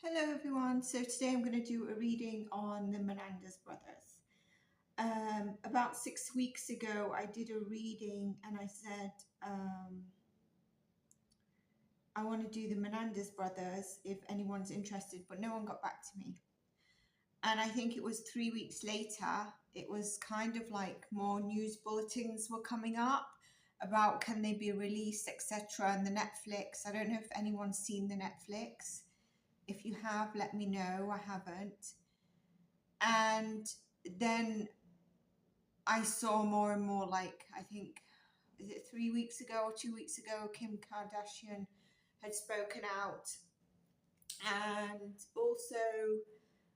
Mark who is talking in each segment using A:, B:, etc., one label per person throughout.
A: Hello everyone, so today I'm going to do a reading on the Menendez brothers. About 6 weeks ago I did a reading and I said I want to do the Menendez brothers if anyone's interested, but no one got back to me. And I think it was 3 weeks later, it was kind of like more news bulletins were coming up about can they be released, etc. and the Netflix. I don't know if anyone's seen the Netflix. If you have, let me know. I haven't. And then I saw more and more, like, I think, is it 3 weeks ago or 2 weeks ago, Kim Kardashian had spoken out. And also,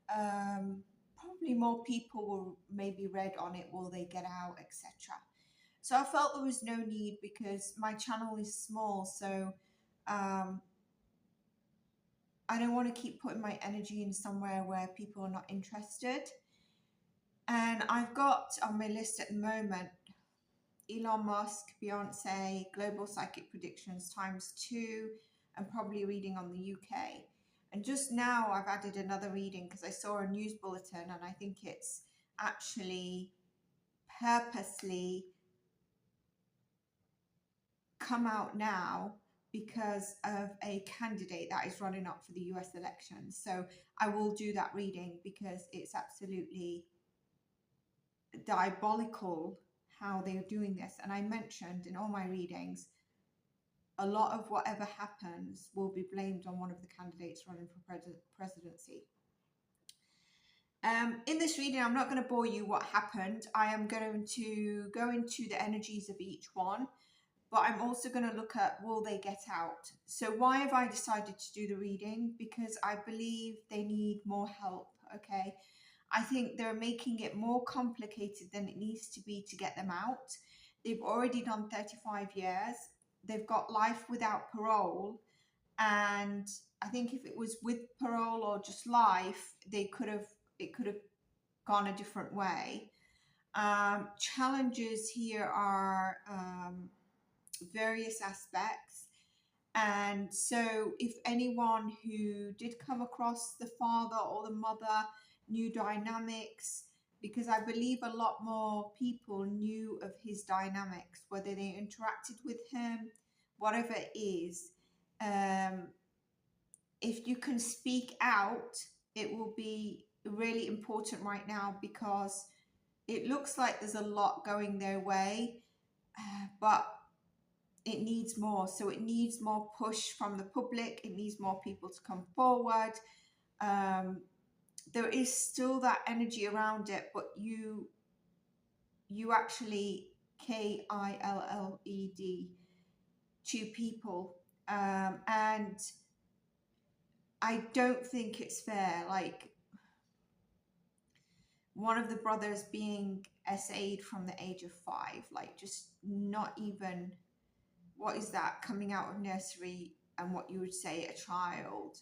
A: probably more people will maybe read on it, will they get out, etc. So I felt there was no need because my channel is small, so I don't want to keep putting my energy in somewhere where people are not interested. And I've got on my list at the moment Elon Musk, Beyonce, Global Psychic Predictions ×2, and probably reading on the UK. And just now I've added another reading because I saw a news bulletin and I think it's actually purposely come out now because of a candidate that is running up for the US elections. So I will do that reading because it's absolutely diabolical how they're doing this. And I mentioned in all my readings, a lot of whatever happens will be blamed on one of the candidates running for presidency. In this reading, I'm not going to bore you what happened. I am going to go into the energies of each one, but I'm also going to look at will they get out. So why have I decided to do the reading? Because I believe they need more help, okay? I think they're making it more complicated than it needs to be to get them out. They've already done 35 years. They've got life without parole. And I think if it was with parole or just life, it could have gone a different way. Challenges here are various aspects. And so if anyone who did come across the father or the mother, new dynamics, because I believe a lot more people knew of his dynamics, whether they interacted with him, whatever it is. If you can speak out, it will be really important right now because it looks like there's a lot going their way, but it needs more. So it needs more push from the public. It needs more people to come forward. There is still that energy around it, but you actually KILLED, two people, and I don't think it's fair. Like one of the brothers being SA'd from the age of 5, like just not even, what is that, coming out of nursery and what you would say a child.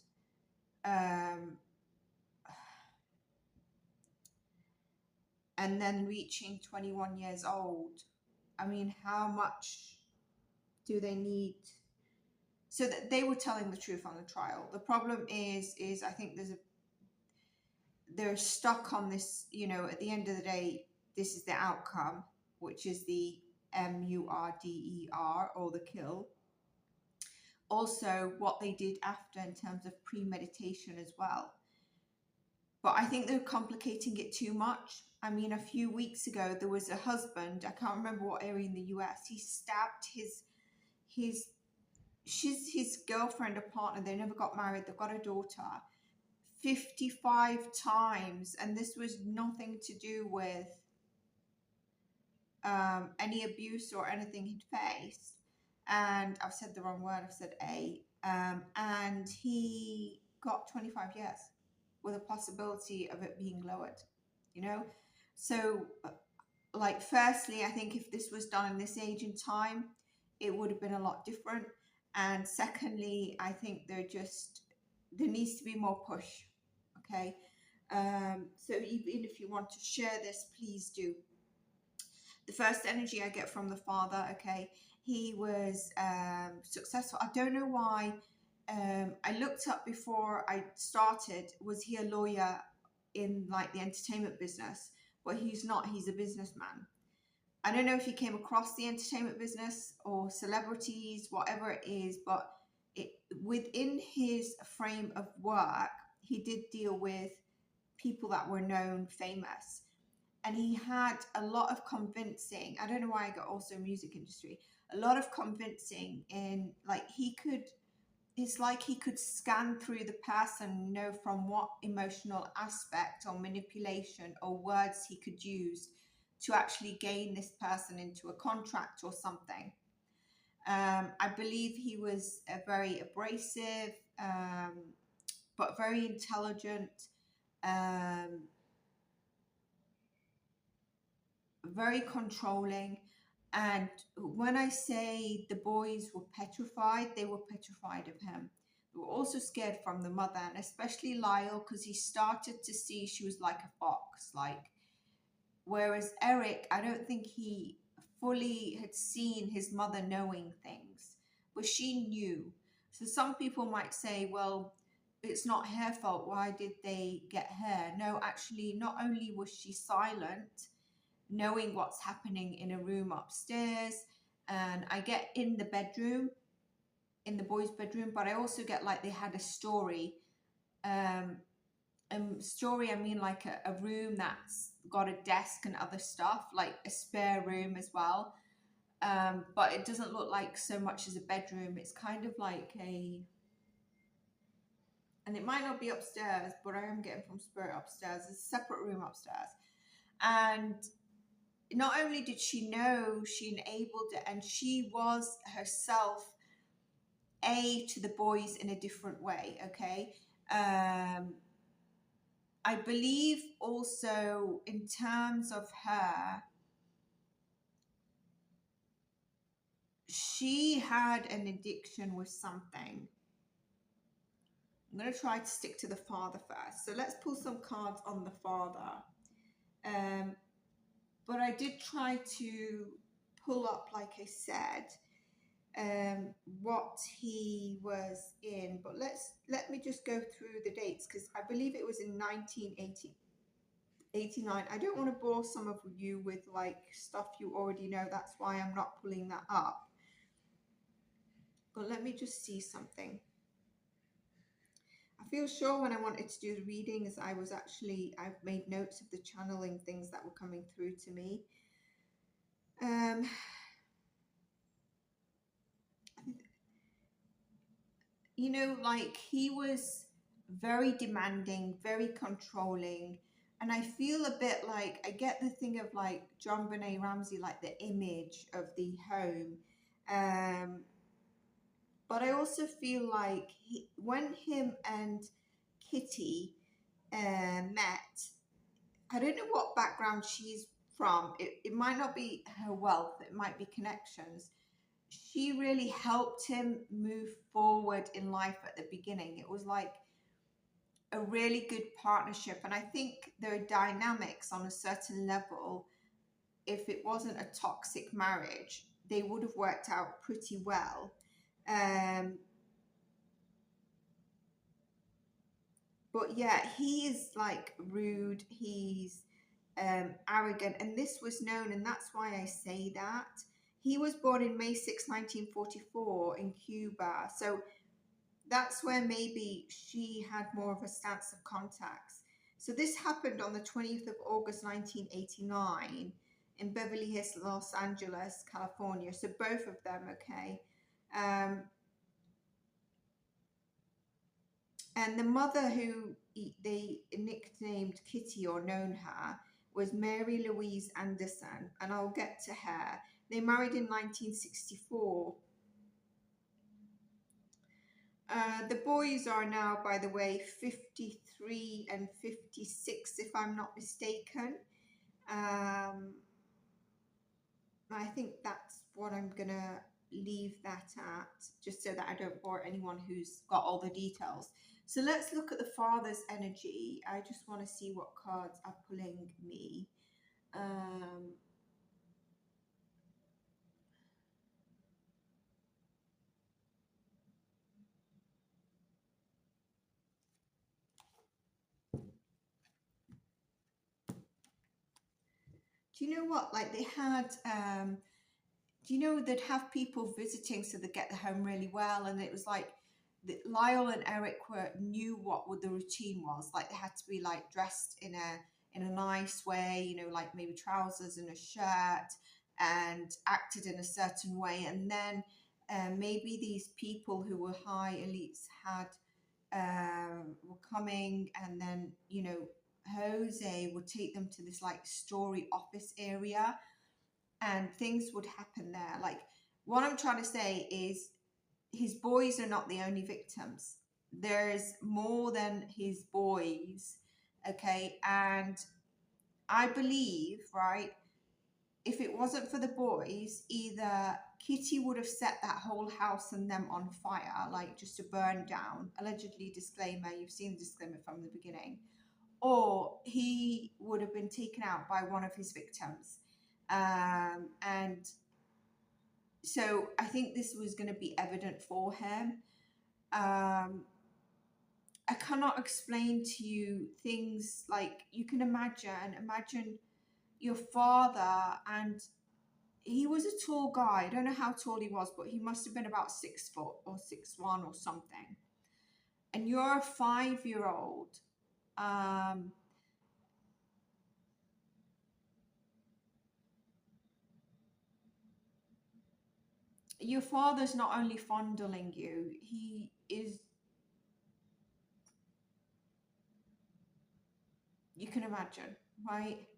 A: And then reaching 21 years old. I mean, how much do they need? So that they were telling the truth on the trial. The problem is I think they're stuck on this, you know, at the end of the day, this is the outcome, which is the MURDER or the kill. Also, what they did after in terms of premeditation as well. But I think they're complicating it too much. I mean, a few weeks ago, there was a husband, I can't remember what area in the US, he stabbed his girlfriend or partner, they never got married, they've got a daughter, 55 times. And this was nothing to do with any abuse or anything he'd faced. And I've said the wrong word, I've said A. And he got 25 years with a possibility of it being lowered, you know? So, like, firstly, I think if this was done in this age and time, it would have been a lot different. And secondly, I think there needs to be more push, okay? So even if you want to share this, please do. The first energy I get from the father, okay, he was successful. I don't know why I looked up before I started, was he a lawyer in like the entertainment business? But he's not, he's a businessman. I don't know if he came across the entertainment business or celebrities, whatever it is, but it, within his frame of work, he did deal with people that were known, famous. And he had a lot of convincing. I don't know why I got also music industry. A lot of convincing in, like, he could, it's like he could scan through the person and know from what emotional aspect or manipulation or words he could use to actually gain this person into a contract or something. I believe he was a very abrasive, but very intelligent, very controlling. And when I say the boys were petrified, they were petrified of him. They were also scared from the mother, and especially Lyle, because he started to see she was like a fox. Like, whereas Erik, I don't think he fully had seen his mother knowing things, but she knew. So some people might say, well, it's not her fault. Why did they get her? No, actually, not only was she silent, knowing what's happening in a room upstairs, and I get in the bedroom, in the boys' bedroom, but I also get like they had a story. Story, I mean like a room that's got a desk and other stuff, like a spare room as well. But it doesn't look like so much as a bedroom. It's kind of like a, and it might not be upstairs, but I am getting from spirit upstairs. It's a separate room upstairs. And not only did she know, she enabled it, and she was herself to the boys in a different way. Okay. I believe also in terms of her, she had an addiction with something. I'm going to try to stick to the father first. So let's pull some cards on the father. But I did try to pull up, like I said, what he was in. But let me just go through the dates, because I believe it was in 1989. I don't want to bore some of you with like stuff you already know. That's why I'm not pulling that up. But let me just see something. I feel sure when I wanted to do the readings, I've made notes of the channeling things that were coming through to me. You know, like he was very demanding, very controlling. And I feel a bit like, I get the thing of like John Benet Ramsey, like the image of the home. But I also feel like when him and Kitty met, I don't know what background she's from. It might not be her wealth, it might be connections. She really helped him move forward in life at the beginning. It was like a really good partnership. And I think there are dynamics on a certain level. If it wasn't a toxic marriage, they would have worked out pretty well. But yeah, he is like rude. He's arrogant. And this was known, and that's why I say that. He was born in May 6, 1944 in Cuba. So that's where maybe she had more of a stance of contacts. So this happened on the 20th of August, 1989 in Beverly Hills, Los Angeles, California. So both of them, okay. And the mother who they nicknamed Kitty or known her was Mary Louise Anderson, and I'll get to her. They married in 1964. The boys are now, by the way, 53 and 56, if I'm not mistaken. I think that's what I'm going to leave that at, just so that I don't bore anyone who's got all the details. So let's look at the father's energy. I just want to see what cards are pulling me. Do you know what? Like they had, do you know they'd have people visiting so they get the home really well, and it was like Lyle and Erik knew what the routine was. Like they had to be like dressed in a nice way, you know, like maybe trousers and a shirt, and acted in a certain way. And then maybe these people who were high elites had were coming, and then you know Jose would take them to this like story office area, and things would happen there. Like what I'm trying to say is his boys are not the only victims. There's more than his boys, okay? And I believe, right, if it wasn't for the boys, either Kitty would have set that whole house and them on fire, like just to burn down. Allegedly, disclaimer, you've seen the disclaimer from the beginning. Or he would have been taken out by one of his victims. And so I think this was going to be evident for him. I cannot explain to you things like you can imagine your father, and he was a tall guy. I don't know how tall he was, but he must have been about 6 foot or 6'1" or something. And you're a 5-year-old. Your father's not only fondling you, he is, you can imagine, right?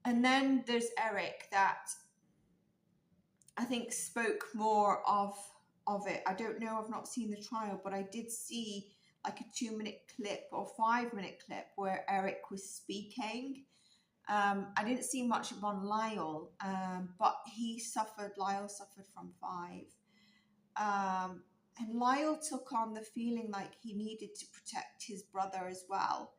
A: And then there's Erik that I think spoke more of it. I don't know, I've not seen the trial, but I did see like a 2-minute clip or 5-minute clip where Erik was speaking. I didn't see much on Lyle, but Lyle suffered from 5. And Lyle took on the feeling like he needed to protect his brother as well.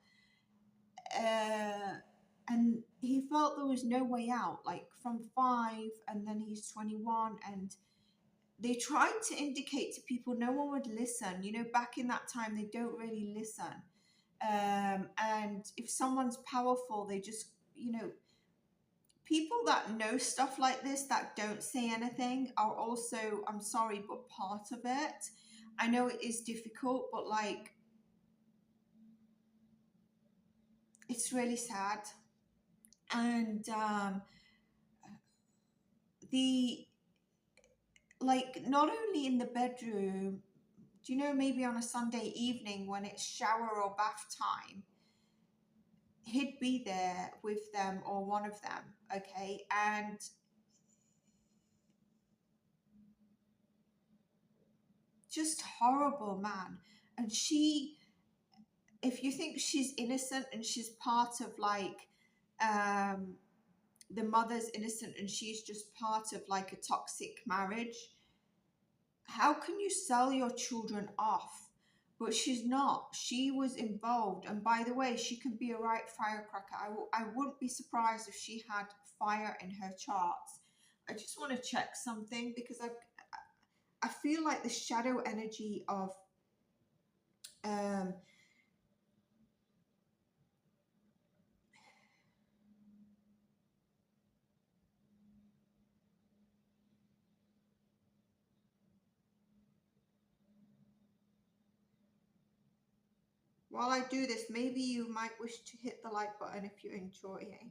A: And he felt there was no way out, like from 5, and then he's 21, and they tried to indicate to people, no one would listen. You know, back in that time, they don't really listen. And if someone's powerful, they just, you know, people that know stuff like this that don't say anything are also, I'm sorry, but part of it. I know it is difficult, but like, it's really sad. And not only in the bedroom, do you know, maybe on a Sunday evening when it's shower or bath time, he'd be there with them or one of them, okay? And just horrible, man. And she, if you think she's innocent and she's part of like, the mother's innocent and she's just part of like a toxic marriage, how can you sell your children off? But she's not. She was involved. And by the way, she can be a right firecracker. I wouldn't be surprised if she had fire in her charts. I just want to check something because I feel like the shadow energy of while I do this, maybe you might wish to hit the like button if you're enjoying.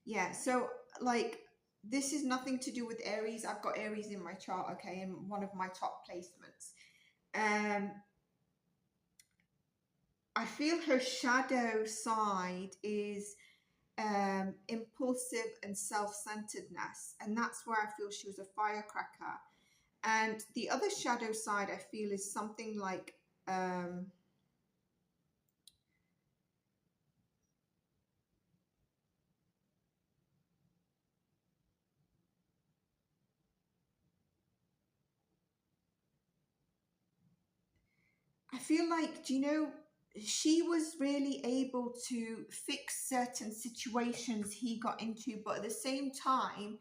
A: Yeah, so like this is nothing to do with Aries. I've got Aries in my chart, okay, in one of my top placements. I feel her shadow side is impulsive and self-centeredness, and that's where I feel she was a firecracker. And the other shadow side I feel is something like I feel like, do you know, she was really able to fix certain situations he got into, but at the same time,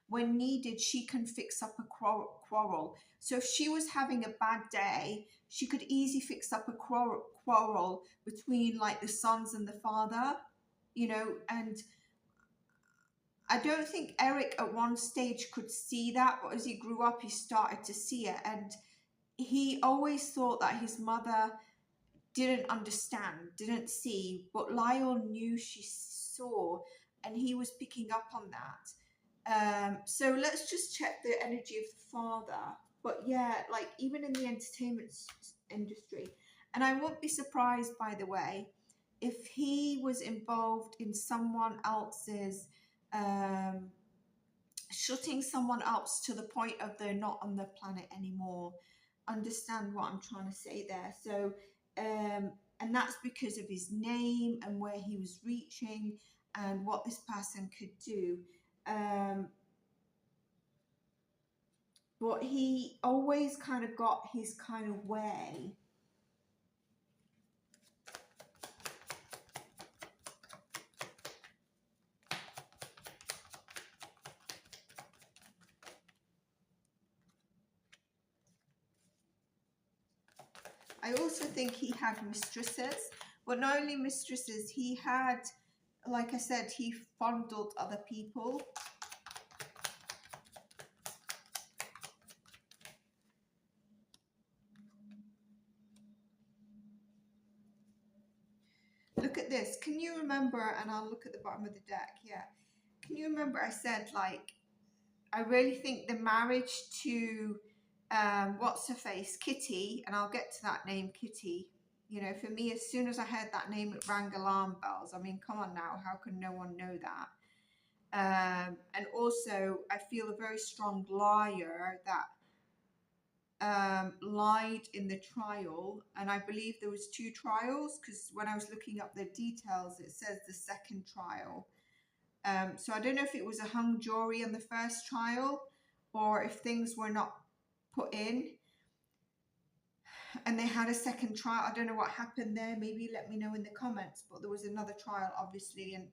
A: when needed, she can fix up a quarrel. So if she was having a bad day, she could easily fix up a quarrel between like the sons and the father, you know. And I don't think Erik at one stage could see that, but as he grew up, he started to see it. And he always thought that his mother didn't understand, didn't see, but Lyle knew she saw, and he was picking up on that. So let's just check the energy of the father. But yeah, like even in the entertainment industry, and I won't be surprised, by the way, if he was involved in someone else's shutting someone else to the point of they're not on the planet anymore. Understand what I'm trying to say there? So and that's because of his name and where he was reaching and what this person could do. But he always kind of got his kind of way. I also think he had mistresses, but not only mistresses, he had, like I said, he fondled other people. Look at this. Can you remember, and I'll look at the bottom of the deck, yeah. Can you remember I said, like, I really think the marriage to, what's her face, Kitty, and I'll get to that name, Kitty. You know, for me, as soon as I heard that name, it rang alarm bells. I mean, come on now, how can no one know that? And also, I feel a very strong liar that lied in the trial, and I believe there was 2 trials, because when I was looking up the details, it says the second trial. So I don't know if it was a hung jury on the first trial, or if things were not put in and they had a second trial. I don't know what happened there. Maybe let me know in the comments. But there was another trial, obviously, and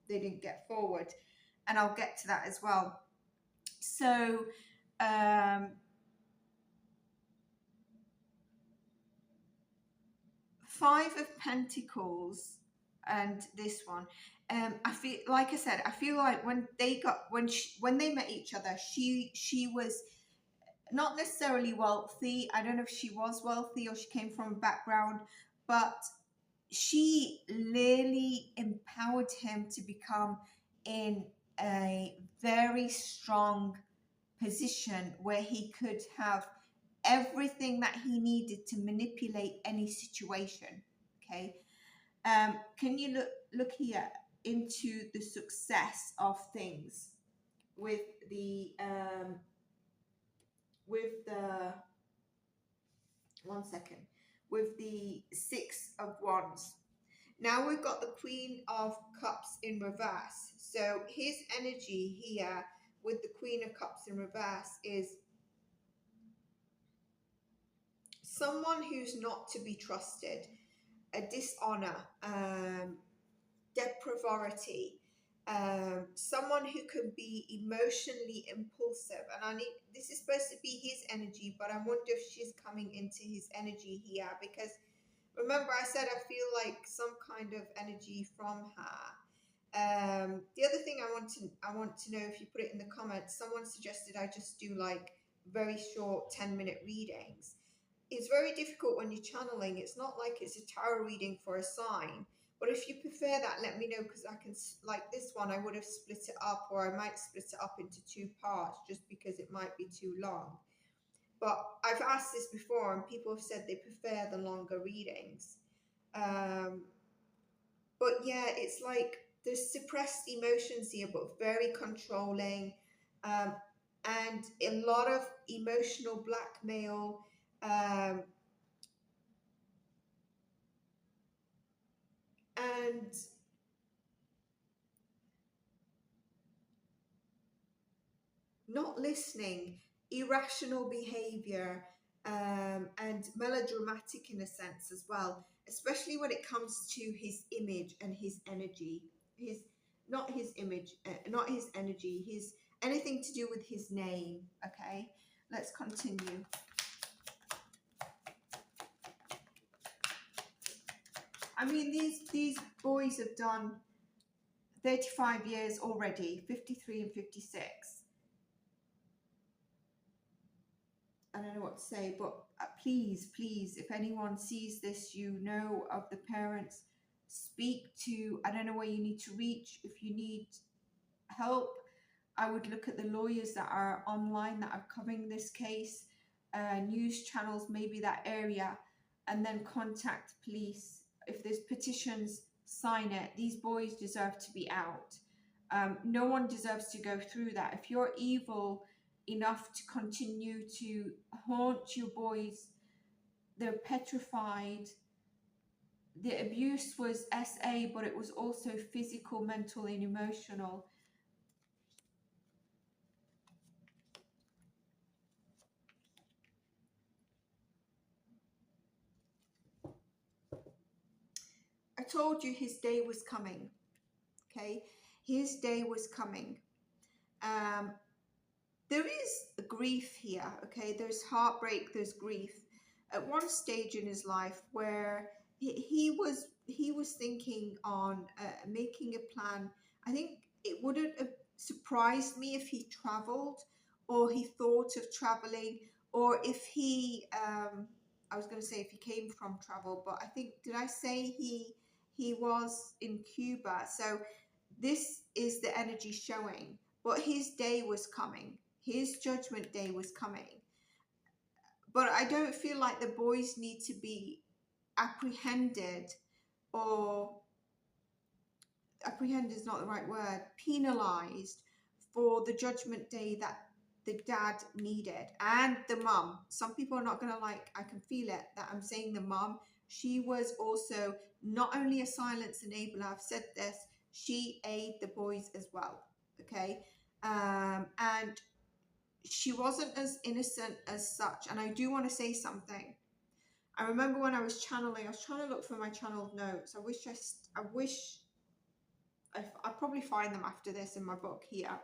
A: they didn't get forward, and I'll get to that as well. So 5 of Pentacles and this one. I feel, like I said, I feel like when they met each other, she was not necessarily wealthy. I don't know if she was wealthy or she came from a background, but she really empowered him to become in a very strong position where he could have everything that he needed to manipulate any situation. Okay. Can you look here into the success of things with the one second, with the 6 of Wands. Now we've got the Queen of Cups in reverse. So his energy here with the Queen of Cups in reverse is someone who's not to be trusted, a dishonor, depravity, someone who can be emotionally impulsive. And this is supposed to be his energy, but I wonder if she's coming into his energy here, because remember I said I feel like some kind of energy from her. The other thing I want to know, if you put it in the comments, someone suggested I just do like very short 10-minute readings. It's very difficult when you're channeling. It's not like it's a tarot reading for a sign. But if you prefer that, let me know, because I can, like this one, I would have split it up, or I might split it up into 2 parts just because it might be too long. But I've asked this before and people have said they prefer the longer readings. But yeah, it's like there's suppressed emotions here, but very controlling, and a lot of emotional blackmail. And not listening, irrational behavior, and melodramatic in a sense as well, especially when it comes to his image and his energy. Not his energy, his anything to do with his name. Okay, let's continue. I mean, these boys have done 35 years already, 53 and 56. I don't know what to say, but please, please, if anyone sees this, you know of the parents, speak to, I don't know where you need to reach. If you need help, I would look at the lawyers that are online that are covering this case, news channels, maybe that area, and then contact police. If there's petitions, sign it. These boys deserve to be out. No one deserves to go through that. If you're evil enough to continue to haunt your boys, they're petrified. The abuse was SA, but it was also physical, mental, and emotional. I told you his day was coming. Okay, his day was coming. There is grief here. Okay, there's heartbreak, there's grief. At one stage in his life where he was thinking on making a plan. I think it wouldn't have surprised me if he traveled, or he thought of traveling, or if he I was going to say if he came from travel, but I think, did I say he was in Cuba? So this is the energy showing, but his day was coming. His judgment day was coming. But I don't feel like the boys need to be apprehended, or apprehend is not the right word, penalized for the judgment day that the dad needed, and the mum. Some people are not going to like, I can feel it, that I'm saying the mum. She was also not only a silence enabler, I've said this, she aided the boys as well. Okay, and she wasn't as innocent as such. And I do want to say something. I remember when I was channeling, I was trying to look for my channeled notes. I wish I'll probably find them after this in my book here.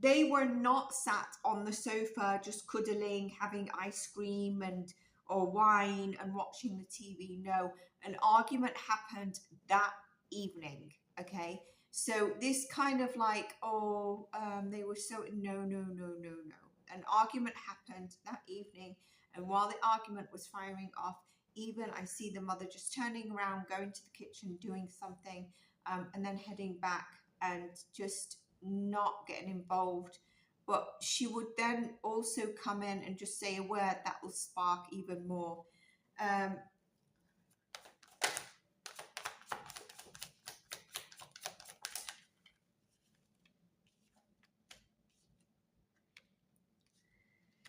A: They were not sat on the sofa just cuddling, having ice cream and or wine and watching the TV. No, an argument happened that evening. Okay, so this kind of like, they were so, no. An argument happened that evening, and while the argument was firing off, even I see the mother just turning around, going to the kitchen, doing something, and then heading back and just not getting involved. But she would then also come in and just say a word that will spark even more.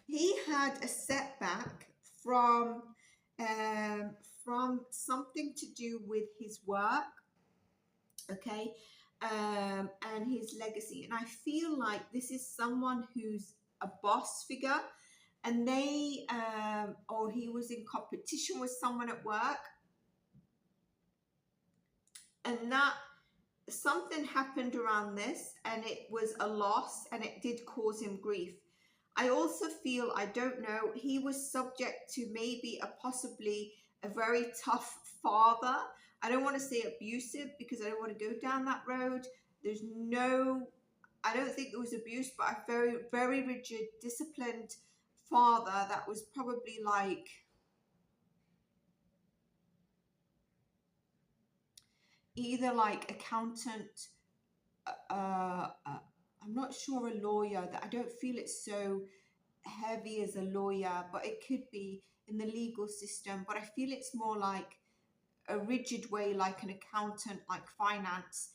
A: He had a setback from something to do with his work, okay, and his legacy. And I feel like this is someone who's a boss figure, and they or he was in competition with someone at work, and that something happened around this, and it was a loss, and it did cause him grief. I also feel, I don't know, he was subject to maybe possibly a very tough father. I don't want to say abusive because I don't want to go down that road. There's no, I don't think there was abuse, but a very, very rigid, disciplined father that was probably like, either like accountant, I'm not sure, a lawyer. That I don't feel it's so heavy as a lawyer, but it could be in the legal system. But I feel it's more like a rigid way, like an accountant, like finance,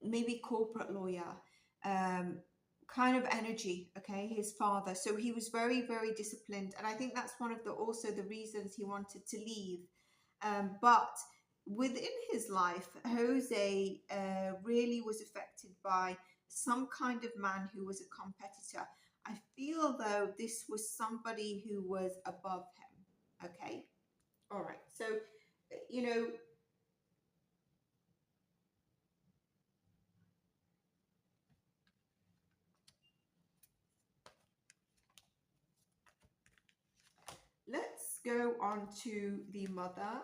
A: maybe corporate lawyer, kind of energy. Okay, his father. So he was very, very disciplined, and I think that's one of the also the reasons he wanted to leave. But within his life, Jose really was affected by some kind of man who was a competitor. I feel though this was somebody who was above him. Okay, all right. So, you know, go on to the mother.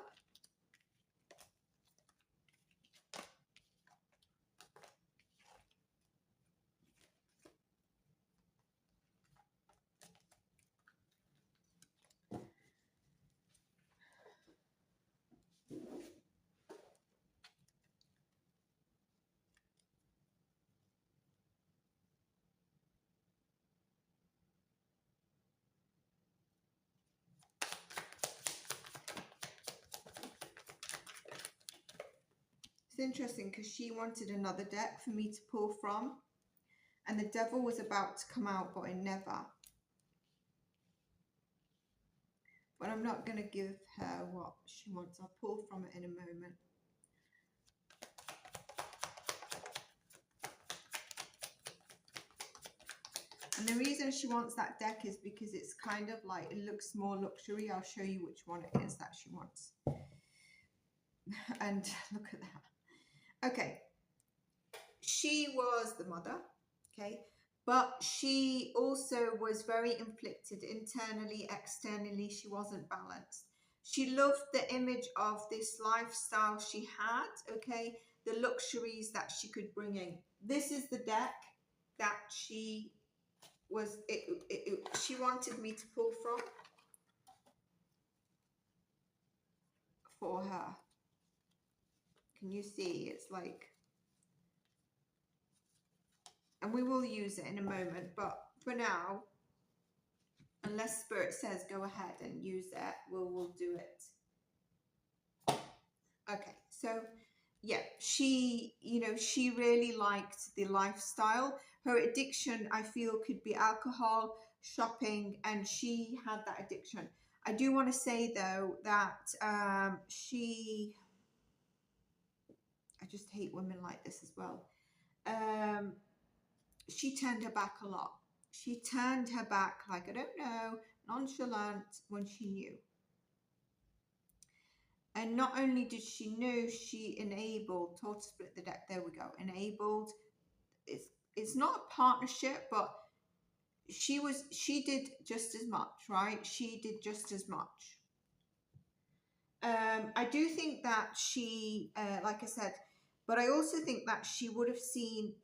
A: It's interesting because she wanted another deck for me to pull from, and the devil was about to come out, but it never. But I'm not going to give her what she wants. I'll pull from it in a moment. And the reason she wants that deck is because it's kind of like, it looks more luxury. I'll show you which one it is that she wants. And look at that. Okay. She was the mother, okay? But she also was very inflicted internally, externally. She wasn't balanced. She loved the image of this lifestyle she had, okay? The luxuries that she could bring in. This is the deck that she was, she wanted me to pull from for her. Can you see? It's like, and we will use it in a moment, but for now, unless Spirit says go ahead and use it, we'll do it. Okay, so yeah, she, you know, she really liked the lifestyle. Her addiction, I feel, could be alcohol, shopping, and she had that addiction. I do want to say though that I just hate women like this as well. She turned her back a lot. She turned her back like, I don't know, nonchalant when she knew. And not only did she know, she enabled, told to split the deck, there we go, enabled. It's not a partnership, but she did just as much, right? She did just as much. I do think that she, like I said, but I also think that she would have seen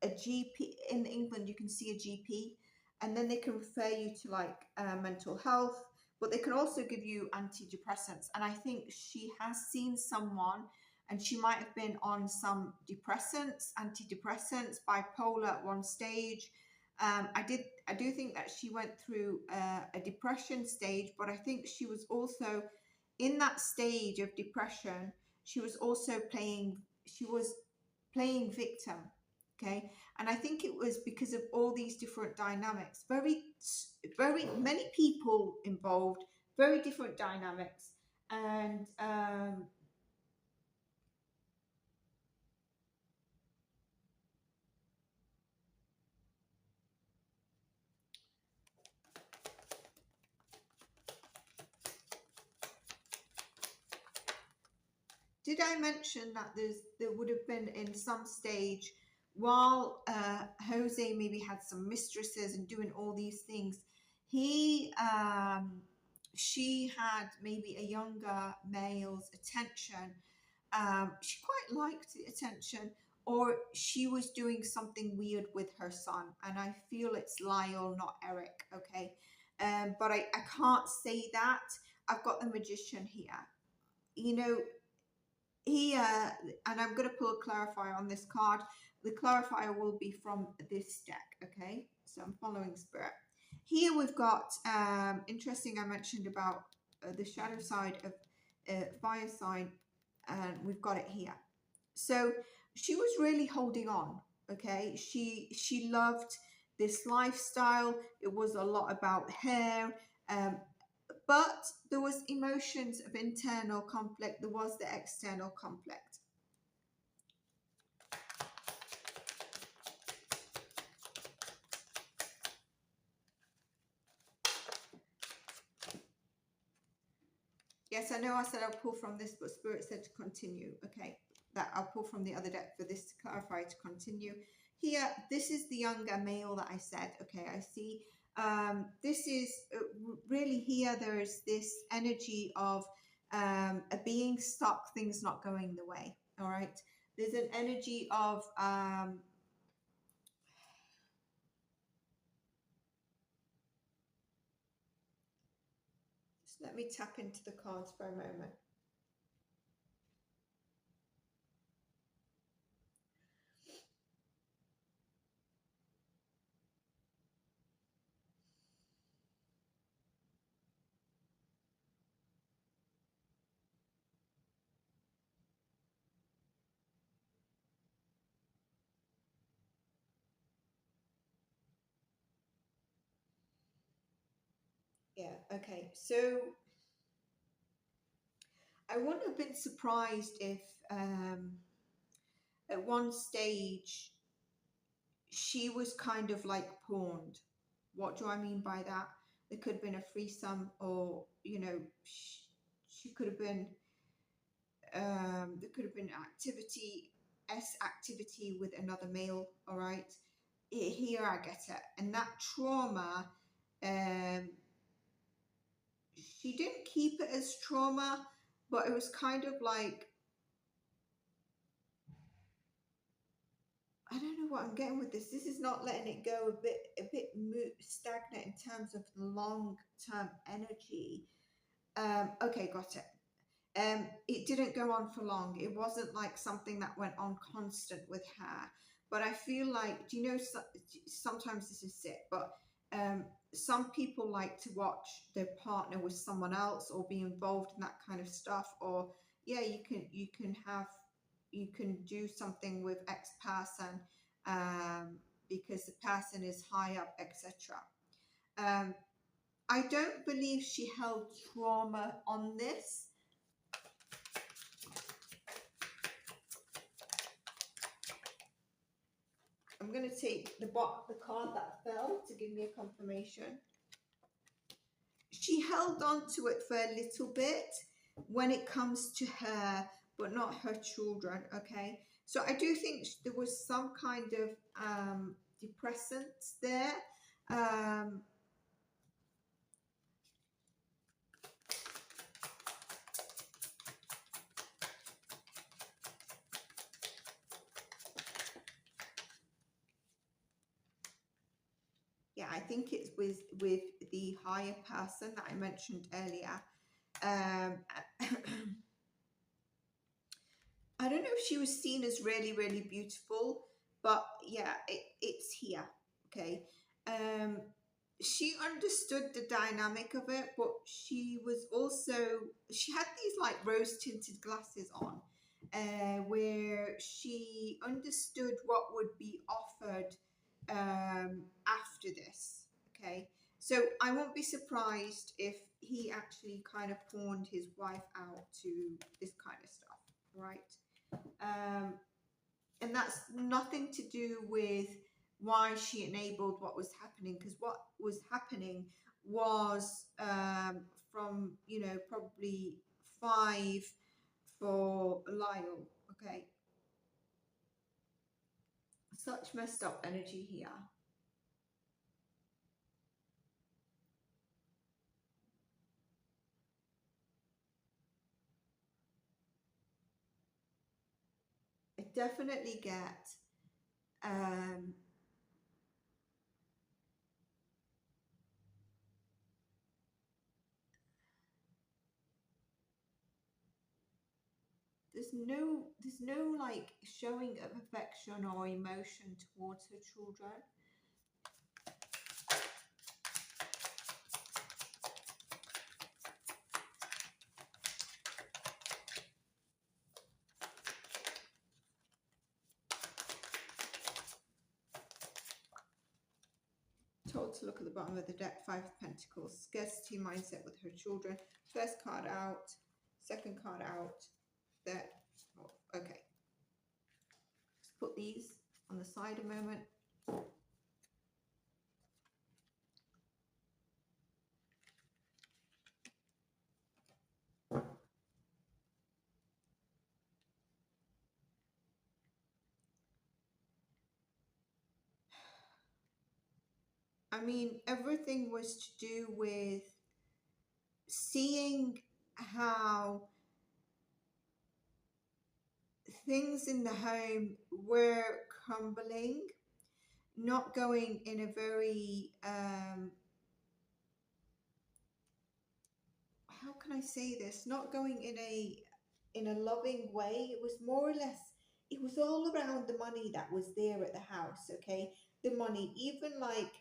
A: a GP. In England, you can see a GP, and then they can refer you to like mental health, but they can also give you antidepressants. And I think she has seen someone, and she might have been on some antidepressants, bipolar at one stage. I do think that she went through a depression stage, but I think she was also in that stage of depression. She was also playing victim. Okay. And I think it was because of all these different dynamics, very many people involved, very different dynamics. And did I mention that there would have been in some stage, while Jose maybe had some mistresses and doing all these things, she had maybe a younger male's attention. She quite liked the attention, or she was doing something weird with her son, and I feel it's Lyle, not Erik, okay? But I can't say that. I've got the magician here. You know, here, and I'm going to pull a clarifier on this card. The clarifier will be from this deck, okay? So I'm following Spirit. Here we've got, interesting, I mentioned about the shadow side of fire sign, and we've got it here. So she was really holding on, okay? She loved this lifestyle. It was a lot about hair, but there was emotions of internal conflict. There was the external conflict. Yes, I know I said I'll pull from this, but Spirit said to continue. Okay, that I'll pull from the other deck for this to clarify to continue. Here, this is the younger male that I said. Okay, I see This is really here. There is this energy of a being stuck, things not going the way. All right. There's an energy of just let me tap into the cards for a moment. Yeah, okay. So I wouldn't have been surprised if at one stage she was kind of like pawned. What do I mean by that? There could have been a threesome, or you know, she could have been. There could have been activity with another male. All right, here I get it, and that trauma. Um, she didn't keep it as trauma, but it was kind of like, I don't know what I'm getting with this. This is not letting it go a bit stagnant in terms of long term energy. Okay, got it. It didn't go on for long. It wasn't like something that went on constant with her. But I feel like, do you know, sometimes this is it, but some people like to watch their partner with someone else or be involved in that kind of stuff. Or yeah, you can do something with X person because the person is high up, etc. Um, I don't believe she held trauma on this. I'm going to take the card that fell to give me a confirmation. She held on to it for a little bit when it comes to her, but not her children, okay? So I do think there was some kind of depressants there. Yeah, I think it's with the higher person that I mentioned earlier. I don't know if she was seen as really, really beautiful, but yeah, it's here. Okay. She understood the dynamic of it, but she was also, she had these like rose tinted glasses on, where she understood what would be offered after this. Okay. So I won't be surprised if he actually kind of pawned his wife out to this kind of stuff, right? And that's nothing to do with why she enabled what was happening, because what was happening was from, you know, probably 5 for Lyle. Okay, such messed up energy here. I definitely get there's no like showing of affection or emotion towards her children. Told to look at the bottom of the deck, 5 of Pentacles, scarcity mindset with her children. First card out, second card out, there. Oh, okay. Let's put these on the side a moment. I mean, everything was to do with seeing how things in the home were crumbling, not going in a very how can I say this? Not going in a loving way. It was more or less, it was all around the money that was there at the house, okay? The money, even like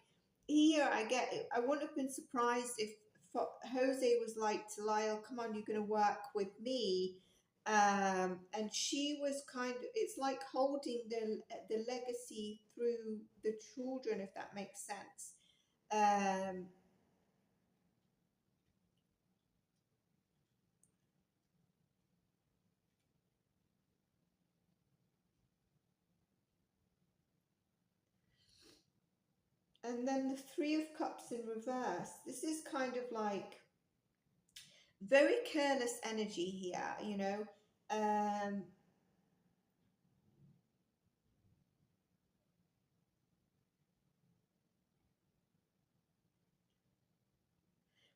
A: here, I get it. I wouldn't have been surprised if Jose was like to Lyle, come on, you're going to work with me. And she was kind of, it's like holding the legacy through the children, if that makes sense. Um, And then the Three of Cups in reverse. This is kind of like very careless energy here, you know. Um,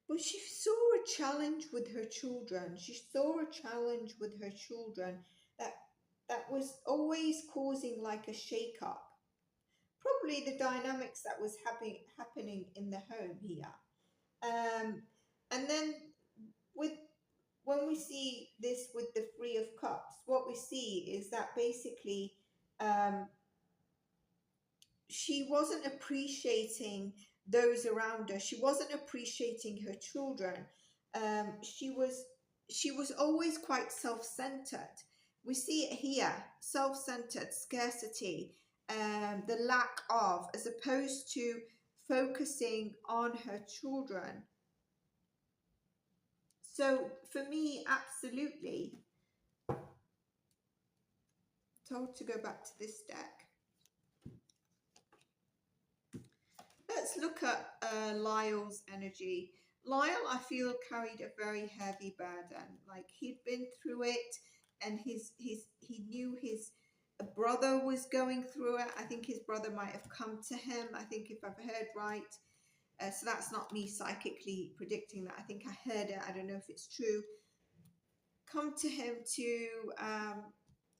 A: but she saw a challenge with her children. She saw a challenge with her children that that was always causing like a shake up. Probably the dynamics that was happening in the home here. Um, and then with when we see this with the Three of Cups, what we see is that basically um, she wasn't appreciating those around her. She wasn't appreciating her children. She was always quite self-centered. We see it here: self-centered, scarcity, the lack of, as opposed to focusing on her children. So for me, absolutely. Told to go back to this deck. Let's look at Lyle's energy. Lyle, I feel, carried a very heavy burden. Like he'd been through it, and he knew his brother was going through it. I think his brother might have come to him. I think if I've heard right, so that's not me psychically predicting that. I think I heard it. I don't know if it's true. Come to him to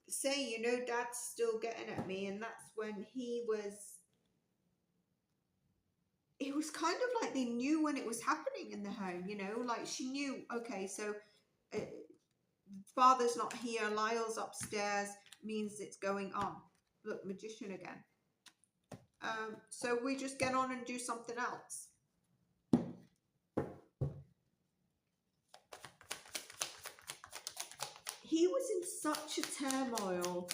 A: say, you know, Dad's still getting at me, and that's when he was. It was kind of like they knew when it was happening in the home, you know, like she knew, okay, so uh, father's not here, Lyle's upstairs, means it's going on. Look, magician again. So we just get on and do something else. He was in such a turmoil,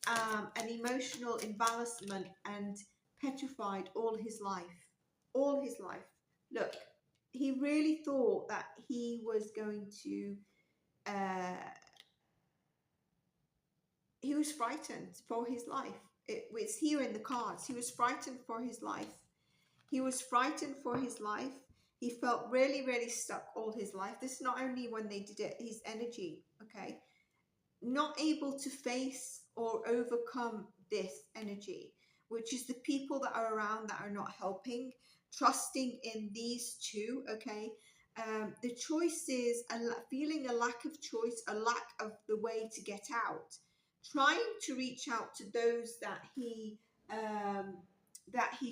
A: an emotional imbalancement, and petrified all his life. All his life. Look, he really thought that he was going to he was frightened for his life. It's here in the cards. He was frightened for his life. He was frightened for his life. He felt really, really stuck all his life. This is not only when they did it, his energy, okay? Not able to face or overcome this energy, which is the people that are around that are not helping, trusting in these two, okay? The choice is feeling a lack of choice, a lack of the way to get out, trying to reach out to those that he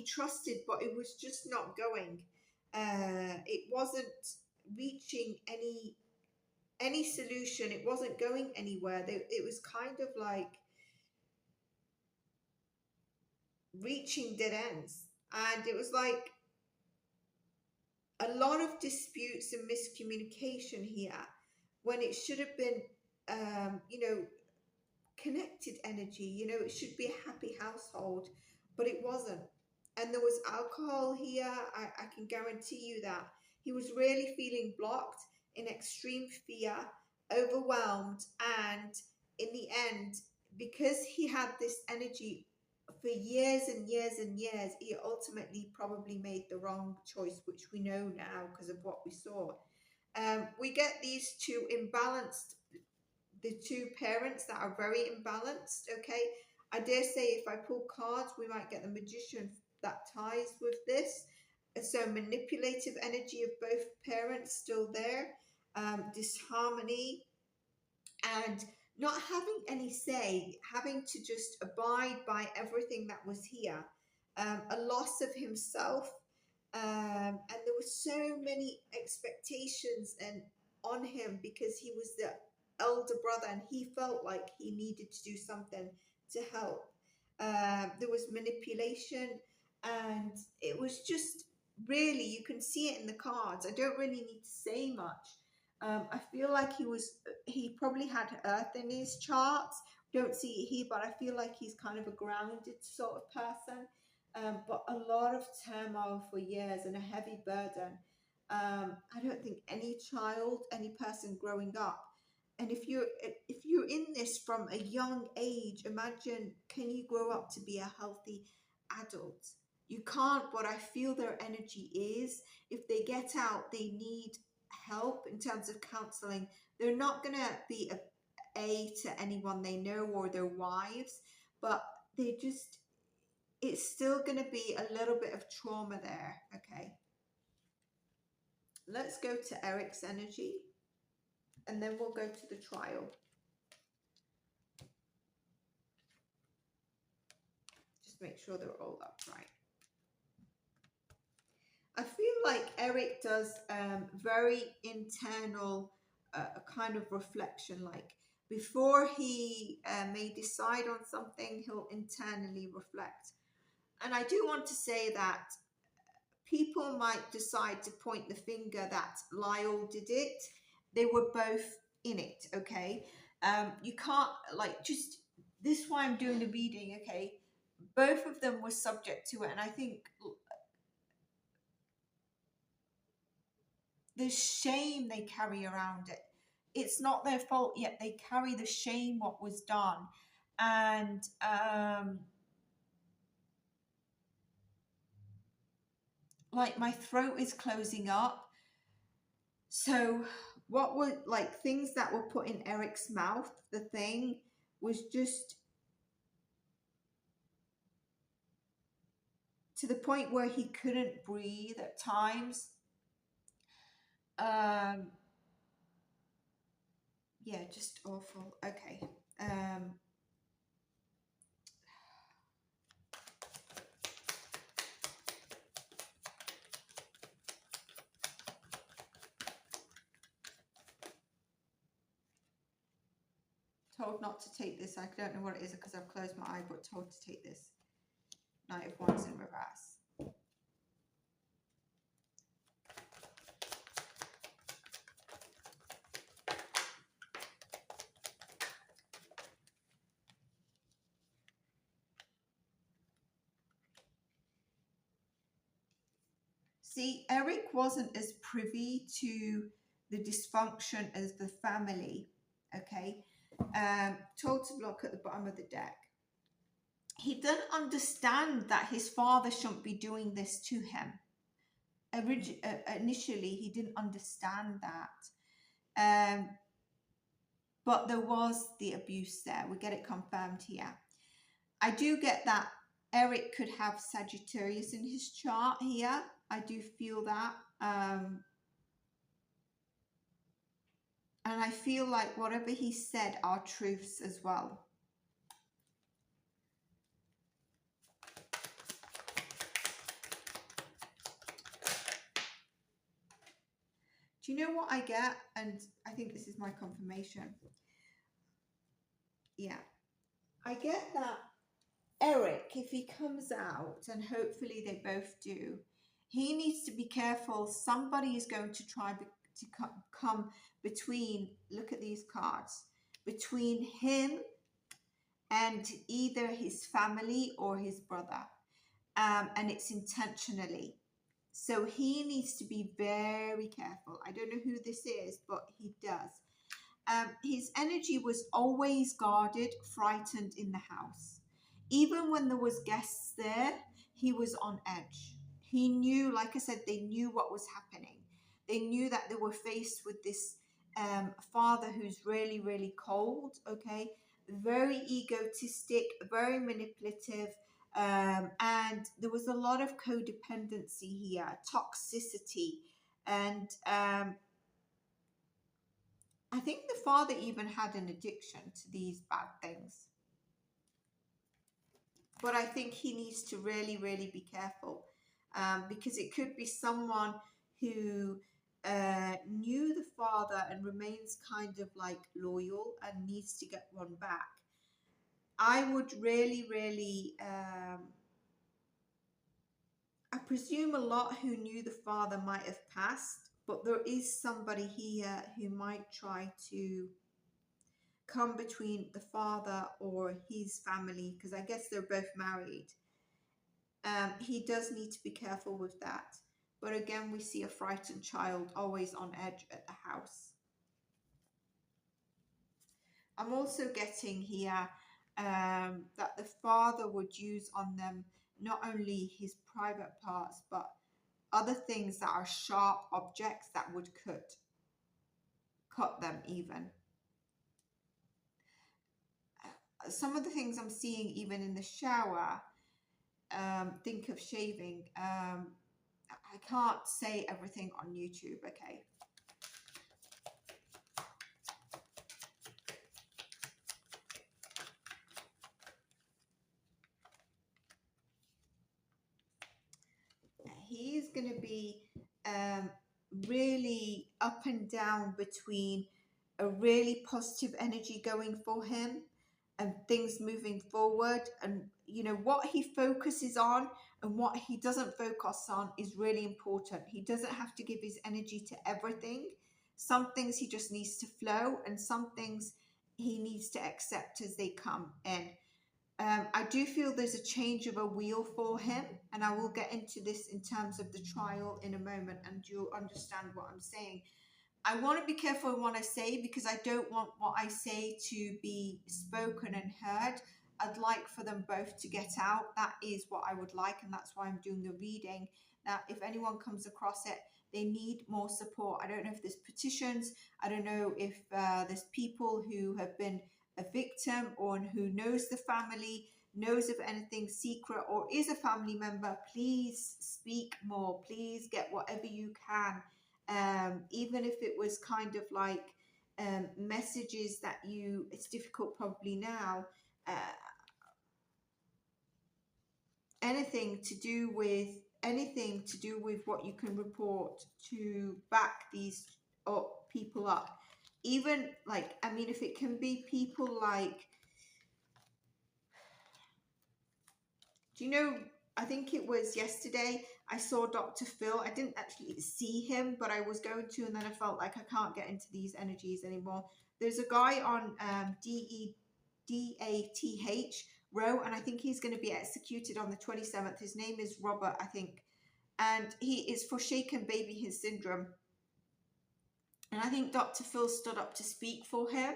A: trusted, but it was just not going. It wasn't reaching any solution. It wasn't going anywhere. It was kind of like reaching dead ends, and it was like a lot of disputes and miscommunication here when it should have been you know, connected energy. You know, it should be a happy household, but it wasn't. And there was alcohol here. I can guarantee you that he was really feeling blocked, in extreme fear, overwhelmed, and in the end, because he had this energy for years and years and years, he ultimately probably made the wrong choice, which we know now because of what we saw. We get these two imbalanced, the two parents that are very imbalanced, okay? I dare say if I pull cards, we might get the magician that ties with this. So manipulative energy of both parents still there, disharmony, and not having any say, having to just abide by everything that was here. A loss of himself, and there were so many expectations and on him because he was the elder brother and he felt like he needed to do something to help. There was manipulation, and it was just really, you can see it in the cards. I don't really need to say much. I feel like he probably had earth in his charts. Don't see it here, but I feel like he's kind of a grounded sort of person. But a lot of turmoil for years and a heavy burden. I don't think any child, any person growing up, and if you're in this from a young age, imagine, can you grow up to be a healthy adult? You can't, but I feel their energy is, if they get out, they need help in terms of counseling. They're not going to be a to anyone they know or their wives, but they just, it's still going to be a little bit of trauma there. Okay, let's go to Erik's energy and then we'll go to the trial. Just make sure they're all upright. I feel like Erik does very internal kind of reflection, like before he may decide on something, he'll internally reflect. And I do want to say that people might decide to point the finger that Lyle did it. They were both in it, okay? You can't, like, just, this is why I'm doing the reading, okay? Both of them were subject to it, and I think the shame they carry around it, it's not their fault, yet they carry the shame what was done. And like my throat is closing up. So what were like things that were put in Erik's mouth, the thing was just to the point where he couldn't breathe at times. Yeah, just awful. Okay. Told not to take this. I don't know what it is because I've closed my eye, but told to take this. Knight of Wands in reverse. See, Erik wasn't as privy to the dysfunction as the family, okay? Told to block at the bottom of the deck. He didn't understand that his father shouldn't be doing this to him. Initially, he didn't understand that. But there was the abuse there. We get it confirmed here. I do get that Erik could have Sagittarius in his chart here. I do feel that. And I feel like whatever he said are truths as well. Do you know what I get? And I think this is my confirmation. Yeah. I get that Erik, if he comes out, and hopefully they both do, he needs to be careful. Somebody is going to try to come between, look at these cards, between him and either his family or his brother. And it's intentionally. So he needs to be very careful. I don't know who this is, but he does. His energy was always guarded, frightened in the house. Even when there was guests there, he was on edge. He knew, like I said, they knew what was happening. They knew that they were faced with this father who's really, really cold, okay? Very egotistic, very manipulative, And there was a lot of codependency here, toxicity, and I think the father even had an addiction to these bad things. But I think he needs to really, really be careful, because it could be someone who knew the father and remains kind of like loyal and needs to get one back. I would really, really, I presume a lot who knew the father might have passed, but there is somebody here who might try to come between the father or his family, because I guess they're both married. He does need to be careful with that. But again, we see a frightened child always on edge at the house. I'm also getting here that the father would use on them not only his private parts, but other things that are sharp objects that would cut them even. Some of the things I'm seeing even in the shower, think of shaving. I can't say everything on YouTube, okay? He's going to be really up and down between a really positive energy going for him and things moving forward, and you know what he focuses on and what he doesn't focus on is really important. He doesn't have to give his energy to everything. Some things he just needs to flow, and some things he needs to accept as they come in. I do feel there's a change of a wheel for him, and I will get into this in terms of the trial in a moment, and you'll understand what I'm saying. I want to be careful in what I say, because I don't want what I say to be spoken and heard. I'd like for them both to get out. That is what I would like, and that's why I'm doing the reading. Now, if anyone comes across it, they need more support. I don't know if there's petitions. I don't know if there's people who have been a victim or who knows the family, knows of anything secret, or is a family member. Please speak more. Please get whatever you can. Even if it was kind of like messages that it's difficult probably now, anything to do with what you can report to back these people up. Even like, I mean, if it can be people like, do you know, I think it was yesterday, I saw Dr. Phil. I didn't actually see him, but I was going to, and then I felt like I can't get into these energies anymore. There's a guy on DATH row, and I think he's going to be executed on the 27th. His name is Robert, I think, and he is for shaken baby his syndrome. And I think Dr. Phil stood up to speak for him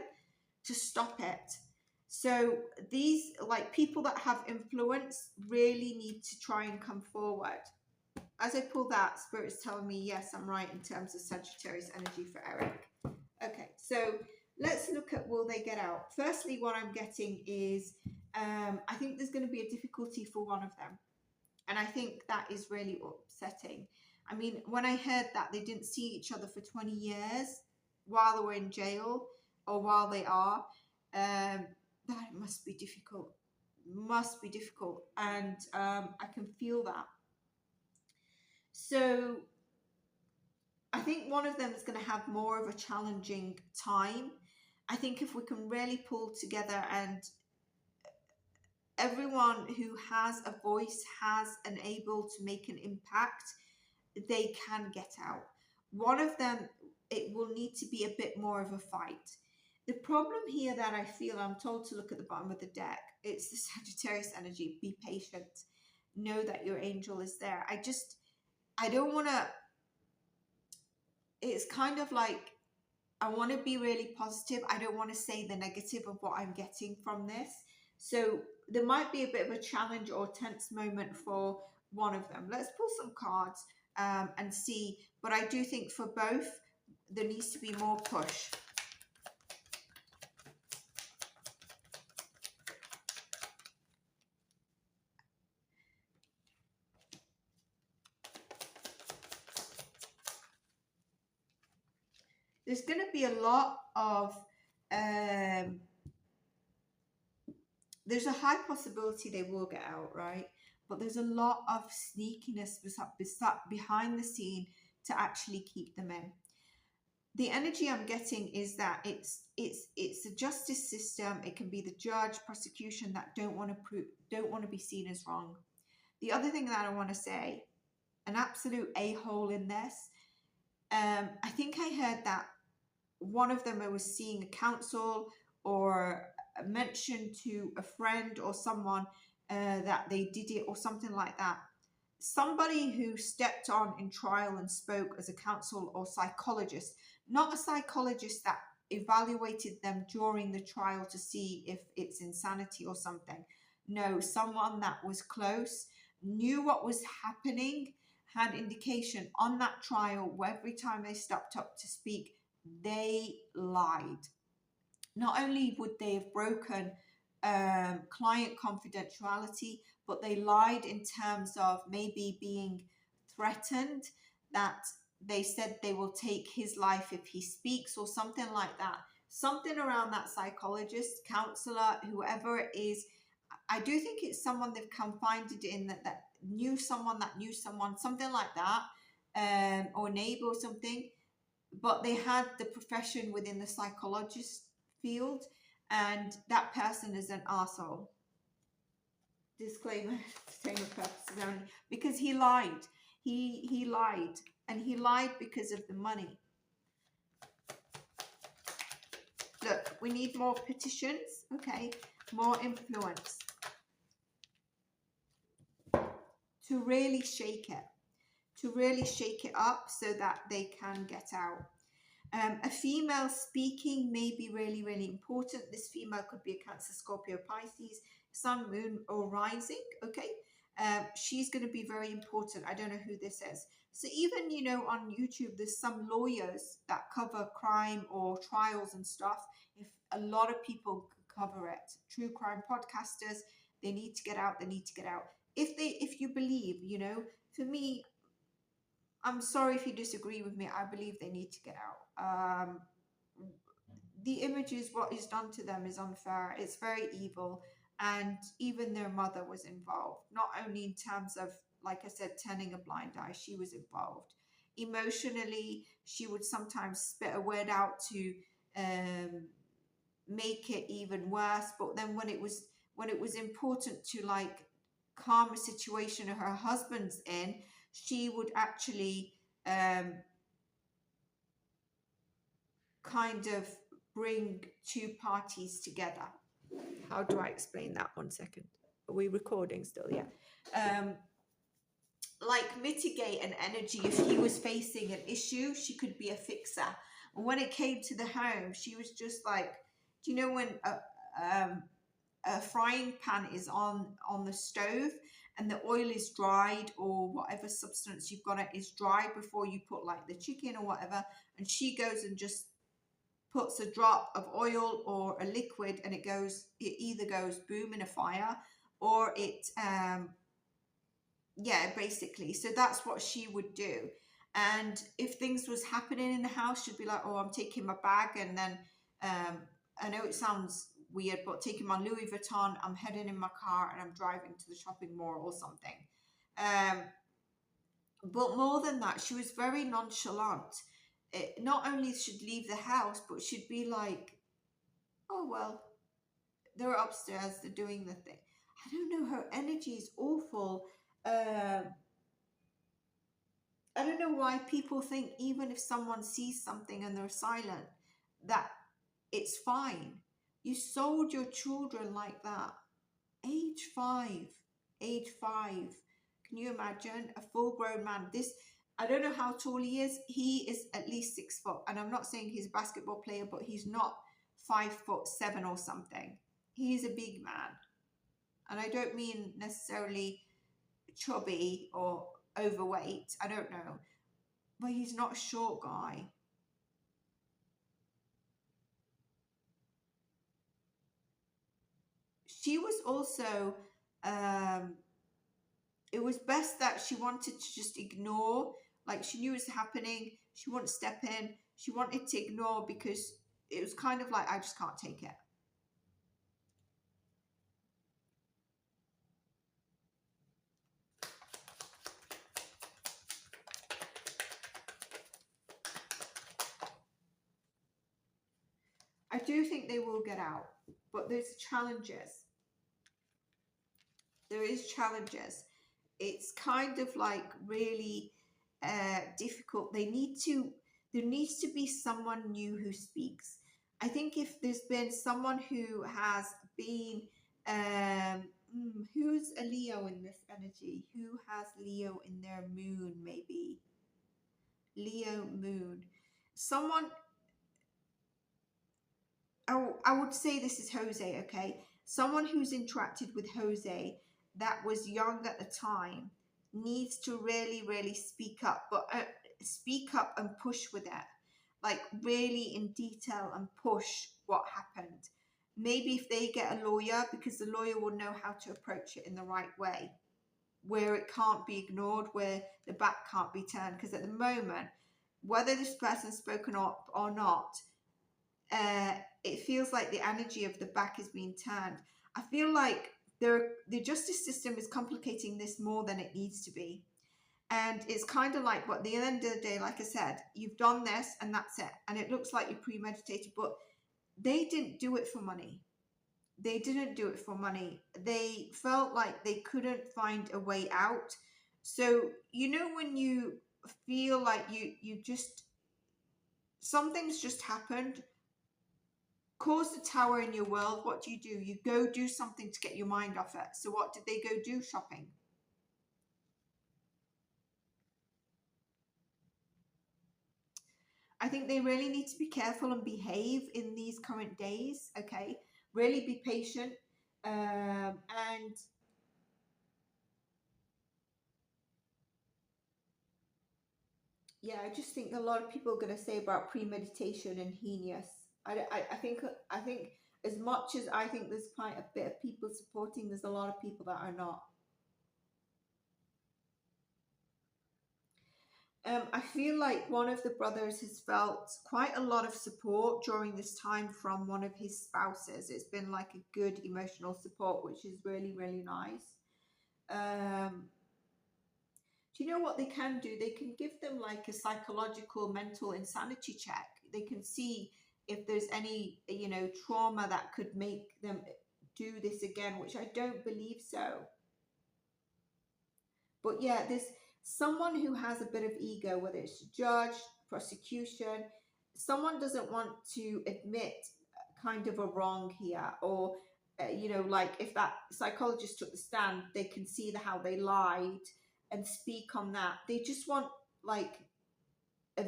A: to stop it. So these, like, people that have influence really need to try and come forward. As I pull that, Spirit's telling me, yes, I'm right in terms of Sagittarius energy for Erik. Okay, so let's look at, will they get out? Firstly, what I'm getting is, I think there's going to be a difficulty for one of them. And I think that is really upsetting. I mean, when I heard that they didn't see each other for 20 years while they were in jail, or while they are, that must be difficult. Must be difficult. And I can feel that. So I think one of them is going to have more of a challenging time. I think if we can really pull together, and everyone who has a voice has and able to make an impact, they can get out. One of them, it will need to be a bit more of a fight. The problem here that I feel, I'm told to look at the bottom of the deck, it's the Sagittarius energy. Be patient. Know that your angel is there. I don't want to, it's kind of like, I want to be really positive. I don't want to say the negative of what I'm getting from this. So there might be a bit of a challenge or tense moment for one of them. Let's pull some cards and see. But I do think for both, there needs to be more push. There's going to be a lot of, um, there's a high possibility they will get out, right? But there's a lot of sneakiness behind the scene to actually keep them in. The energy I'm getting is that it's a justice system. It can be the judge, prosecution that don't want to be seen as wrong. The other thing that I want to say, an absolute a-hole in this. I think I heard that one of them was seeing a counsel or mentioned to a friend or someone that they did it or something like that. Somebody who stepped on in trial and spoke as a counsel or psychologist, not a psychologist that evaluated them during the trial to see if it's insanity or something. No, someone that was close, knew what was happening, had indication on that trial where every time they stepped up to speak, they lied. Not only would they have broken client confidentiality, but they lied in terms of maybe being threatened, that they said they will take his life if he speaks or something like that. Something around that psychologist, counselor, whoever it is. I do think it's someone they've confided in that knew someone that knew someone, something like that, or neighbor or something. But they had the profession within the psychologist field, and that person is an arsehole. Disclaimer, disclaimer purposes only, because he lied. He lied, and he lied because of the money. Look, we need more petitions, okay? More influence to really shake it up so that they can get out. A female speaking may be really, really important. This female could be a Cancer, Scorpio, Pisces, Sun, Moon, or Rising, okay? She's going to be very important. I don't know who this is. So even, you know, on YouTube, there's some lawyers that cover crime or trials and stuff. If a lot of people cover it, true crime podcasters, they need to get out. They need to get out. If you believe, you know, for me, I'm sorry if you disagree with me. I believe they need to get out. The images, what is done to them is unfair. It's very evil. And even their mother was involved, not only in terms of, like I said, turning a blind eye, she was involved. Emotionally, she would sometimes spit a word out to make it even worse. But then when it was important to like calm a situation her husband's in, she would actually kind of bring two parties together. How do I explain that? 1 second. Are we recording still? Yeah. Like mitigate an energy. If he was facing an issue, she could be a fixer. And when it came to the home, she was just like, do you know when a frying pan is on the stove and the oil is dried, or whatever substance you've got it is dried before you put like the chicken or whatever, and she goes and just puts a drop of oil or a liquid, and it either goes boom in a fire, or it yeah, basically. So that's what she would do. And if things was happening in the house, she'd be like, oh, I'm taking my bag, and then I know it sounds weird, but taking my Louis Vuitton, I'm heading in my car and I'm driving to the shopping mall or something. But more than that, she was very nonchalant. Not only should leave the house, but she'd be like, oh, well, they're upstairs, they're doing the thing. I don't know, her energy is awful. I don't know why people think even if someone sees something and they're silent, that it's fine. You sold your children like that. Age 5. Can you imagine a full-grown man? I don't know how tall he is. He is at least 6 foot. And I'm not saying he's a basketball player, but he's not 5'7" or something. He's a big man. And I don't mean necessarily chubby or overweight. I don't know. But he's not a short guy. She was also, it was best that she wanted to just ignore, like she knew it was happening. She wouldn't step in. She wanted to ignore because it was kind of like, I just can't take it. I do think they will get out, but there's challenges. There is challenges. It's kind of like really difficult. There needs to be someone new who speaks. I think if there's been someone who has been, who's a Leo in this energy? Who has Leo in their moon, maybe? Leo moon. Someone, I would say this is Jose, okay? Someone who's interacted with Jose that was young at the time needs to really, really speak up, but speak up and push with it. Like really in detail and push what happened. Maybe if they get a lawyer, because the lawyer will know how to approach it in the right way, where it can't be ignored, where the back can't be turned. Because at the moment, whether this person's spoken up or not, it feels like the energy of the back is being turned. I feel like the justice system is complicating this more than it needs to be. And it's kind of like, but at the end of the day, like I said, you've done this and that's it. And it looks like you premeditated, but they didn't do it for money. They didn't do it for money. They felt like they couldn't find a way out. So, you know, when you feel like you just, something's just happened, cause the tower in your world, what do? You go do something to get your mind off it. So what did they go do? Shopping. I think they really need to be careful and behave in these current days, okay? Really be patient. And yeah, I just think a lot of people are going to say about premeditation and heinous. I think as much as I think there's quite a bit of people supporting, there's a lot of people that are not. I feel like one of the brothers has felt quite a lot of support during this time from one of his spouses. It's been like a good emotional support, which is really, really nice. Um, do you know what they can do? They can give them like a psychological mental insanity check. They can see if there's any, trauma that could make them do this again, which I don't believe so. But yeah, there's someone who has a bit of ego, whether it's judge, prosecution, someone doesn't want to admit kind of a wrong here, or like if that psychologist took the stand, they can see how they lied and speak on that. They just want like a,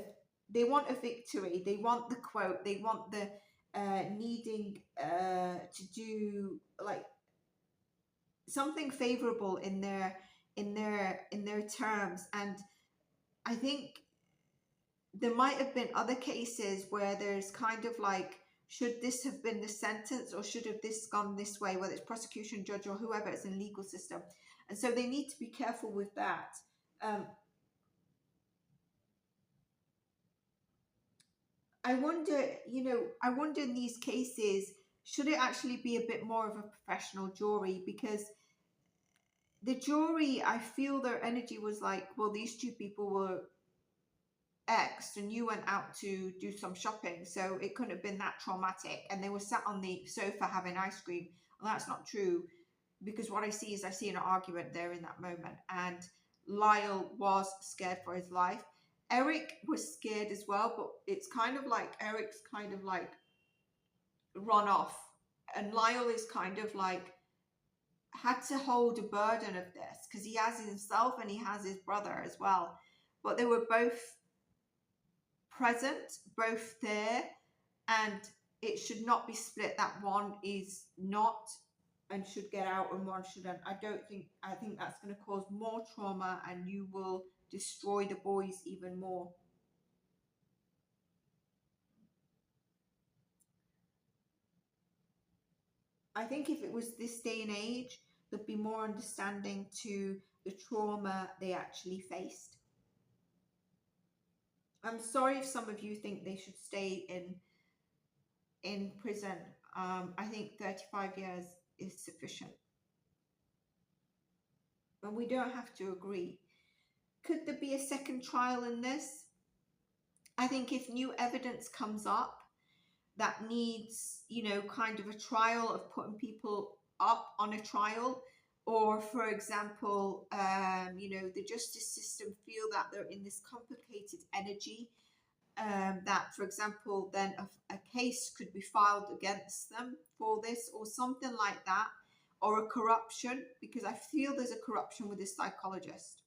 A: they want a victory. They want the quote. They want the needing to do like something favorable in their terms. And I think there might have been other cases where there's kind of like, should this have been the sentence or should have this gone this way, whether it's prosecution, judge, or whoever it's in legal system. And so they need to be careful with that. I wonder in these cases, should it actually be a bit more of a professional jury? Because the jury, I feel their energy was like, well, these two people were X and you went out to do some shopping, so it couldn't have been that traumatic. And they were sat on the sofa having ice cream. Well, that's not true, because what I see an argument there in that moment. And Lyle was scared for his life. Erik was scared as well, but it's kind of like Erik's kind of like run off. And Lyle is kind of like had to hold a burden of this because he has himself and he has his brother as well. But they were both present, both there, and it should not be split that one is not and should get out and one shouldn't. I think that's going to cause more trauma and you will destroy the boys even more. I think if it was this day and age, there'd be more understanding to the trauma they actually faced. I'm sorry if some of you think they should stay in prison. I think 35 years is sufficient. And we don't have to agree. Could there be a second trial in this? I think if new evidence comes up that needs, you know, kind of a trial of putting people up on a trial, or for example, you know, the justice system feel that they're in this complicated energy, that, for example, then a case could be filed against them for this or something like that, or a corruption, because I feel there's a corruption with this psychologist.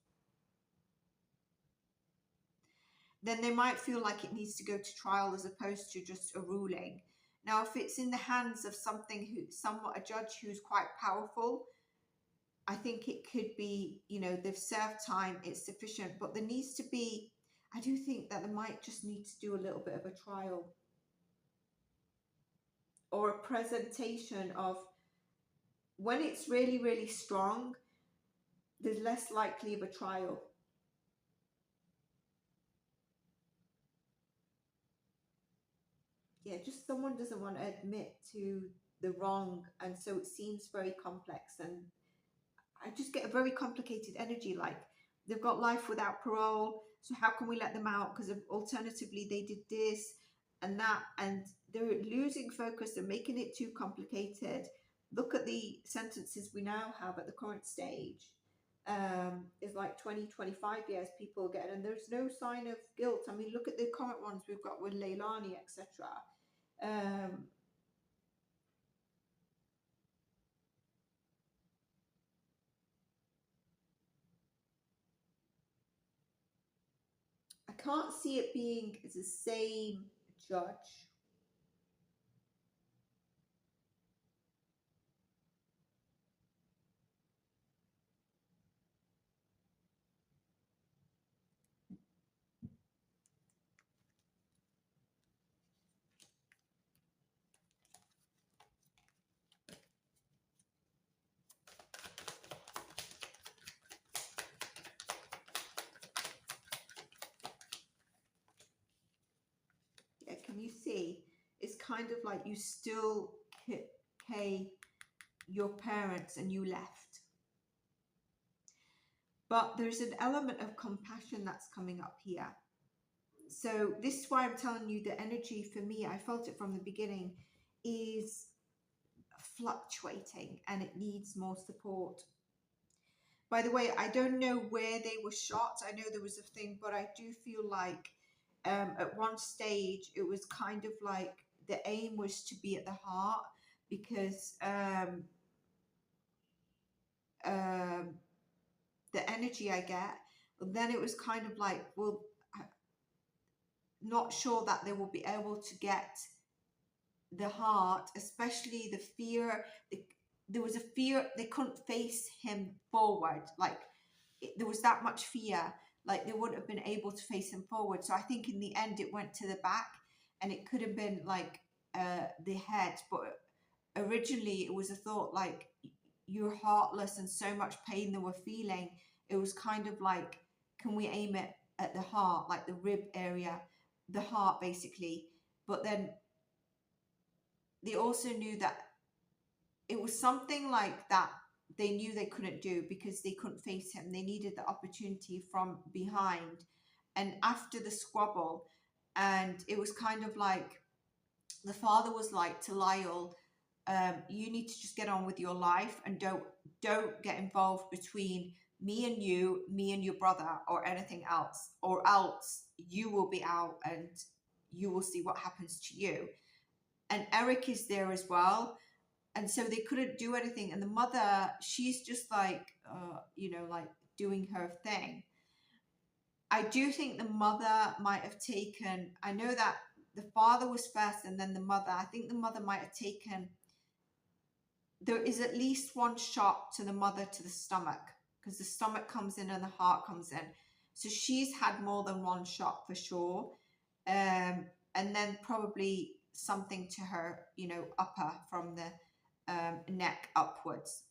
A: Then they might feel like it needs to go to trial as opposed to just a ruling. Now, if it's in the hands of somewhat a judge who's quite powerful, I think it could be, you know, they've served time, it's sufficient, but there needs to be, I do think that they might just need to do a little bit of a trial or a presentation of, when it's really, really strong, there's less likely of a trial. Yeah, just someone doesn't want to admit to the wrong, and so it seems very complex, and I just get a very complicated energy, like they've got life without parole, so how can we let them out, because alternatively they did this and that, and they're losing focus and making it too complicated. Look at the sentences we now have at the current stage. Is like 20-25 years people are getting, and there's no sign of guilt. I mean, look at the current ones we've got with Leilani, etc. I can't see it being the same judge. Yeah, can you see? It's kind of like you still pay your parents and you left. But there's an element of compassion that's coming up here. So this is why I'm telling you the energy for me, I felt it from the beginning, is fluctuating and it needs more support. By the way, I don't know where they were shot. I know there was a thing, but I do feel like at one stage it was kind of like the aim was to be at the heart, because the energy I get, then it was kind of like, well, I'm not sure that they will be able to get the heart, especially the fear. There was a fear, they couldn't face him forward, like there was that much fear, like they wouldn't have been able to face him forward. So I think in the end it went to the back, and it could have been like the head, but originally it was a thought like, you're heartless and so much pain they were feeling, it was kind of like, can we aim it at the heart, like the rib area, the heart basically. But then they also knew that it was something like that they knew they couldn't do because they couldn't face him. They needed the opportunity from behind. And after the squabble, and it was kind of like, the father was like to Lyle, you need to just get on with your life and don't get involved between me and your brother or anything else, or else you will be out and you will see what happens to you. And Erik is there as well, and so they couldn't do anything. And the mother, she's just like you know, like doing her thing. I do think the mother might have taken, I know that the father was first and then the mother, I think the mother might have taken, there is at least one shot to the mother to the stomach, because the stomach comes in and the heart comes in. So she's had more than one shot for sure. And then probably something to her, you know, upper from the neck upwards.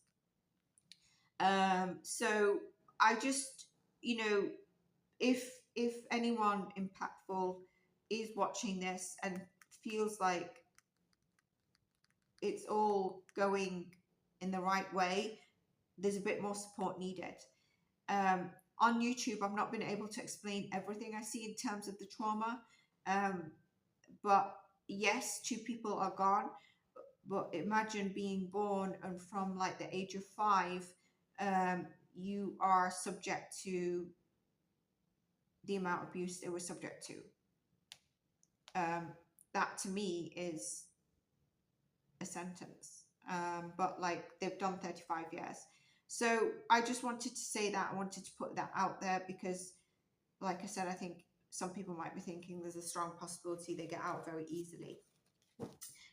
A: So I just, you know, if if anyone impactful is watching this and feels like it's all going in the right way, there's a bit more support needed. On YouTube, I've not been able to explain everything I see in terms of the trauma. But yes, 2 people are gone. But imagine being born and from like the age of 5, you are subject to the amount of abuse they were subject to. That to me is a sentence. But like they've done 35 years. So I just wanted to say that. I wanted to put that out there because, like I said, I think some people might be thinking there's a strong possibility they get out very easily.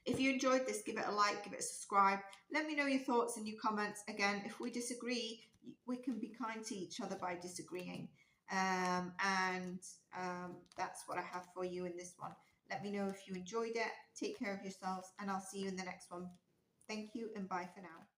A: If you enjoyed this, give it a like, give it a subscribe. Let me know your thoughts in your comments. Again, if we disagree, we can be kind to each other by disagreeing. That's what I have for you in this one. Let me know if you enjoyed it. Take care of yourselves, and I'll see you in the next one. Thank you, and bye for now.